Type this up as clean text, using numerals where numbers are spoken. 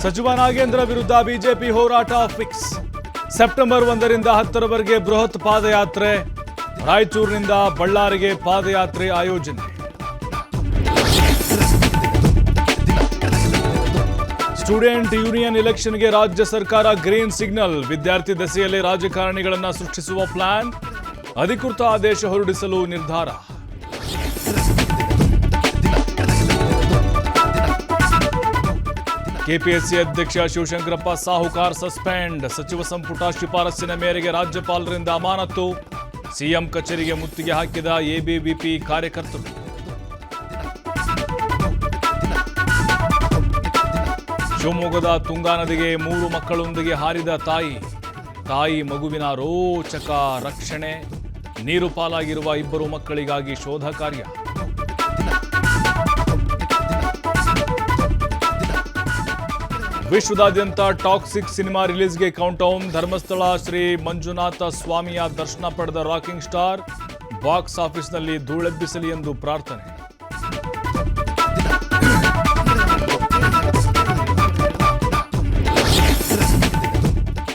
ಸಚಿವ ನಾಗೇಂದ್ರ ವಿರುದ್ಧ ಬಿಜೆಪಿ ಹೋರಾಟ ಫಿಕ್ಸ್. ಸೆಪ್ಟೆಂಬರ್ 1ರಿಂದ 10ರವರೆಗೆ ಬೃಹತ್ ಪಾದಯಾತ್ರೆ. ರಾಯಚೂರಿನಿಂದ ಬಳ್ಳಾರಿಗೆ ಪಾದಯಾತ್ರೆ ಆಯೋಜನೆ. ಸ್ಟೂಡೆಂಟ್ ಯೂನಿಯನ್ ಎಲೆಕ್ಷನ್ಗೆ ರಾಜ್ಯ ಸರ್ಕಾರ ಗ್ರೀನ್ ಸಿಗ್ನಲ್. ವಿದ್ಯಾರ್ಥಿ ದೆಸೆಯಲ್ಲೇ ರಾಜಕಾರಣಿಗಳನ್ನು ಸೃಷ್ಟಿಸುವ ಪ್ಲಾನ್. ಅಧಿಕೃತ ಆದೇಶ ಹೊರಡಿಸಲು ನಿರ್ಧಾರ. ಕೆಪಿಎಸ್ಸಿ ಅಧ್ಯಕ್ಷ ಶಿವಶಂಕರಪ್ಪ ಸಾಹುಕಾರ್ ಸಸ್ಪೆಂಡ್. ಸಚಿವ ಸಂಪುಟ ಶಿಫಾರಸ್ಸಿನ ಮೇರೆಗೆ ರಾಜ್ಯಪಾಲರಿಂದ ಅಮಾನತು. ಸಿಎಂ ಕಚೇರಿಗೆ ಮುತ್ತಿಗೆ ಹಾಕಿದ ಎಬಿವಿಪಿ ಕಾರ್ಯಕರ್ತರು. ಶಿವಮೊಗ್ಗದ ತುಂಗಾ ನದಿಗೆ 3 ಮಕ್ಕಳೊಂದಿಗೆ ಹಾರಿದ ತಾಯಿ ಮಗುವಿನ ರೋಚಕ ರಕ್ಷಣೆ. ನೀರು ಪಾಲಾಗಿರುವ 2 ಮಕ್ಕಳಿಗಾಗಿ ಶೋಧ ಕಾರ್ಯ. ವಿಶ್ವದಾದ್ಯಂತ ಟಾಕ್ಸಿಕ್ ಸಿನಿಮಾ ರಿಲೀಸ್ಗೆ ಕೌಂಟೌನ್. ಧರ್ಮಸ್ಥಳ ಶ್ರೀ ಮಂಜುನಾಥ ಸ್ವಾಮಿಯ ದರ್ಶನ ಪಡೆದ ರಾಕಿಂಗ್ ಸ್ಟಾರ್. ಬಾಕ್ಸ್ ಆಫೀಸ್ನಲ್ಲಿ ಧೂಳೆಬ್ಬಿಸಲಿ ಎಂದು ಪ್ರಾರ್ಥನೆ.